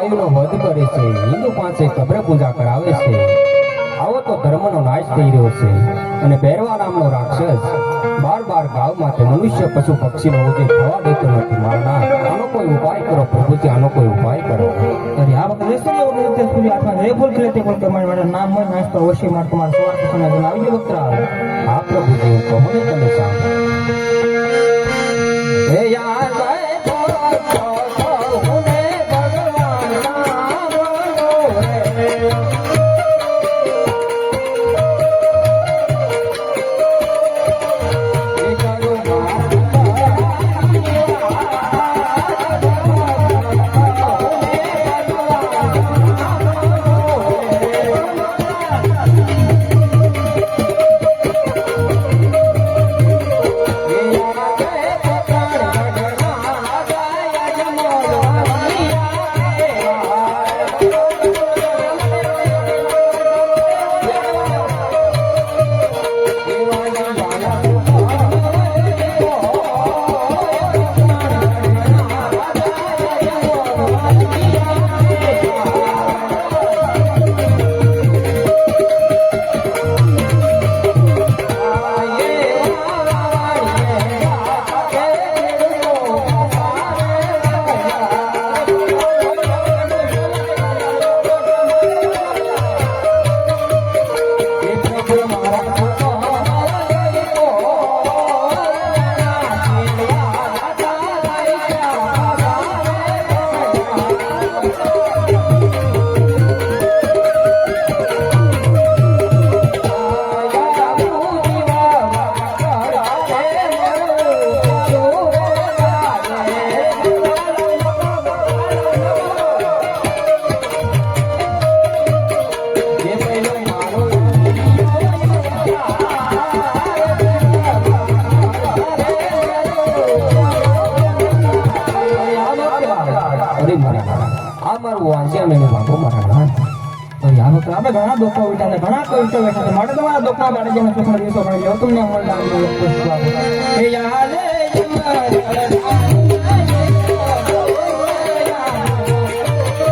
ગાયોનો વધ કરે છે, હિન્દુ પાસે કબ્ર પૂજા કરાવે છે, આવો તો ધર્મનો નાશ થઈ રહ્યો છે અને પહેરવા નામનો રાક્ષસ બાર ગાવ માટે મનુષ્ય પશુ પક્ષીનો ઉદય થવા દેતો નથી. મારના આનો કોઈ ઉપાય કરો પ્રભુજી, આનો કોઈ ઉપાય કરો. અરે આ વખતે રેસડીઓ વખતે સુધી આત્મા રે બોલ કરે તે બોલ કે મારા નામ માં નાસ્તો અવશ્ય માર તમારા સવાર સમય આવી ગયો વક્તા. હા પ્રભુજી, હું કહું ને તમે સાંભળો. હે યાર આપણે ઘણા દુઃખો વિચારે ઘણા કવિતો બેઠા છે માટે તમારા દુઃખના માટે જેને સુખ દિવસો મળી તમને મળતા